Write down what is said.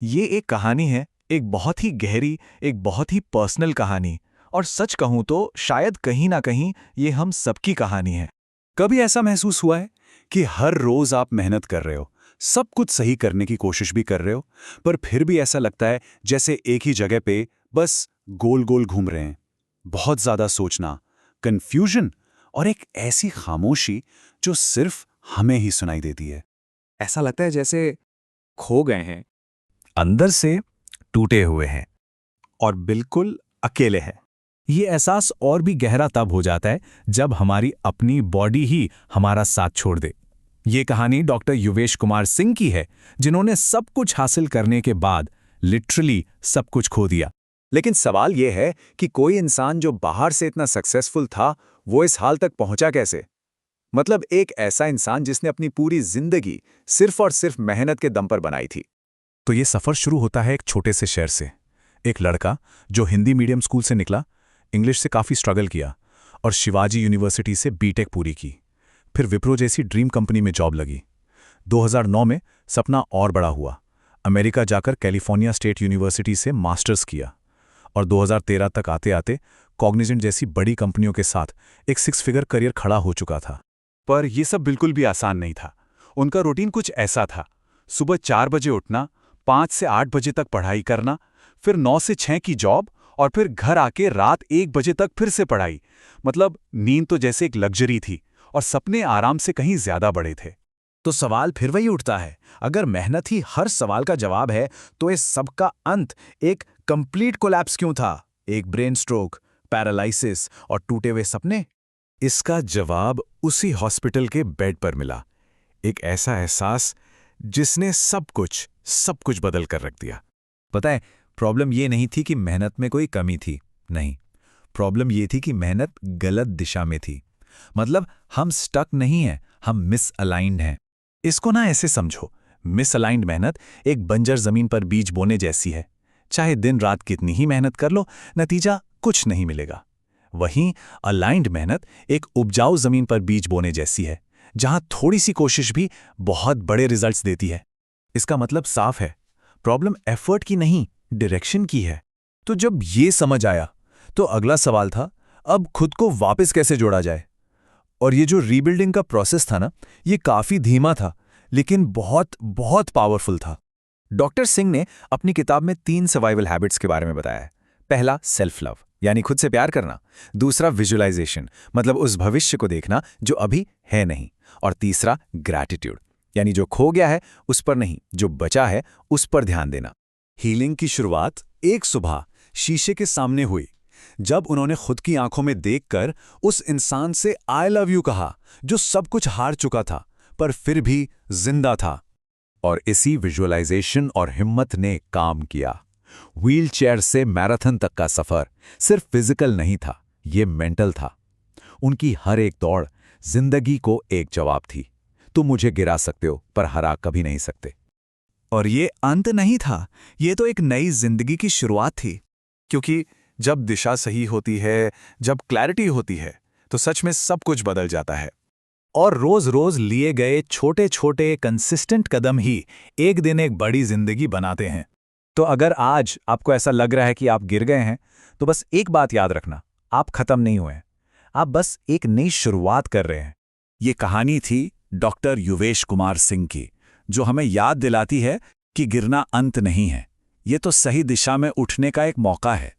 ये एक कहानी है, एक बहुत ही गहरी, एक बहुत ही पर्सनल कहानी। और सच कहूं तो शायद कहीं ना कहीं ये हम सबकी कहानी है। कभी ऐसा महसूस हुआ है कि हर रोज आप मेहनत कर रहे हो, सब कुछ सही करने की कोशिश भी कर रहे हो, पर फिर भी ऐसा लगता है जैसे एक ही जगह पे बस गोल गोल घूम रहे हैं। बहुत ज्यादा सोचना, कंफ्यूजन और एक ऐसी खामोशी जो सिर्फ हमें ही सुनाई देती है। ऐसा लगता है जैसे खो गए हैं। अंदर से टूटे हुए हैं और बिल्कुल अकेले हैं। ये एहसास और भी गहरा तब हो जाता है जब हमारी अपनी बॉडी ही हमारा साथ छोड़ दे। ये कहानी डॉक्टर युवेश कुमार सिंह की है, जिन्होंने सब कुछ हासिल करने के बाद लिटरली सब कुछ खो दिया। लेकिन सवाल यह है कि कोई इंसान जो बाहर से इतना सक्सेसफुल था, वो इस हाल तक पहुंचा कैसे? मतलब एक ऐसा इंसान जिसने अपनी पूरी जिंदगी सिर्फ और सिर्फ मेहनत के दम पर बनाई थी। तो ये सफ़र शुरू होता है एक छोटे से शहर से। एक लड़का जो हिंदी मीडियम स्कूल से निकला, इंग्लिश से काफ़ी स्ट्रगल किया और शिवाजी यूनिवर्सिटी से बीटेक पूरी की। फिर विप्रो जैसी ड्रीम कंपनी में जॉब लगी। 2009 में सपना और बड़ा हुआ। अमेरिका जाकर कैलिफोर्निया स्टेट यूनिवर्सिटी से मास्टर्स किया और 2013 तक आते आते कॉग्निजेंट जैसी बड़ी कंपनियों के साथ एक 6 फिगर करियर खड़ा हो चुका था। पर यह सब बिल्कुल भी आसान नहीं था। उनका रूटीन कुछ ऐसा था: सुबह 4 बजे उठना, 5 से 8 बजे तक पढ़ाई करना, फिर 9 से 6 की जॉब और फिर घर आके रात 1 बजे तक फिर से पढ़ाई। मतलब नींद तो जैसे एक लग्जरी थी और सपने आराम से कहीं ज्यादा बड़े थे। तो सवाल फिर वही उठता है, अगर मेहनत ही हर सवाल का जवाब है तो इस सब का अंत एक कंप्लीट कोलैप्स क्यों था? एक ब्रेन स्ट्रोक, पैरालिसिस और टूटे हुए सपने? इसका जवाब उसी हॉस्पिटल के बेड पर मिला। एक ऐसा एहसास जिसने सब कुछ बदल कर रख दिया। पता है, प्रॉब्लम ये नहीं थी कि मेहनत में कोई कमी थी, नहीं। प्रॉब्लम ये थी कि मेहनत गलत दिशा में थी। मतलब हम स्टक नहीं हैं, हम मिसअलाइंड हैं। इसको ना ऐसे समझो, मिसअलाइंड मेहनत एक बंजर जमीन पर बीज बोने जैसी है। चाहे दिन रात कितनी ही मेहनत कर लो, नतीजा कुछ नहीं मिलेगा। वहीं अलाइंड मेहनत एक उपजाऊ जमीन पर बीज बोने जैसी है, जहां थोड़ी सी कोशिश भी बहुत बड़े रिजल्ट्स देती है। इसका मतलब साफ है, प्रॉब्लम एफर्ट की नहीं, डायरेक्शन की है। तो जब ये समझ आया तो अगला सवाल था, अब खुद को वापस कैसे जोड़ा जाए? और ये जो रीबिल्डिंग का प्रोसेस था ना, ये काफी धीमा था लेकिन बहुत बहुत पावरफुल था। डॉक्टर सिंह ने अपनी किताब में 3 सर्वाइवल हैबिट्स के बारे में बताया है। पहला सेल्फ लव, यानी खुद से प्यार करना। दूसरा विजुअलाइजेशन, मतलब उस भविष्य को देखना जो अभी है नहीं। और तीसरा ग्रैटिट्यूड, यानी जो खो गया है उस पर नहीं, जो बचा है उस पर ध्यान देना। हीलिंग की शुरुआत एक सुबह शीशे के सामने हुई, जब उन्होंने खुद की आंखों में देखकर उस इंसान से आई लव यू कहा जो सब कुछ हार चुका था पर फिर भी जिंदा था। और इसी विजुअलाइजेशन और हिम्मत ने काम किया। व्हीलचेयर से मैराथन तक का सफर सिर्फ फिजिकल नहीं था, ये मेंटल था। उनकी हर एक दौड़ जिंदगी को एक जवाब थी, तुम मुझे गिरा सकते हो पर हरा कभी नहीं सकते। और ये अंत नहीं था, ये तो एक नई जिंदगी की शुरुआत थी। क्योंकि जब दिशा सही होती है, जब क्लैरिटी होती है, तो सच में सब कुछ बदल जाता है। और रोज रोज लिए गए छोटे छोटे कंसिस्टेंट कदम ही एक दिन एक बड़ी जिंदगी बनाते हैं। तो अगर आज आपको ऐसा लग रहा है कि आप गिर गए हैं, तो बस एक बात याद रखना, आप खत्म नहीं हुए हैं, आप बस एक नई शुरुआत कर रहे हैं। ये कहानी थी डॉक्टर युवेश कुमार सिंह की, जो हमें याद दिलाती है कि गिरना अंत नहीं है, ये तो सही दिशा में उठने का एक मौका है।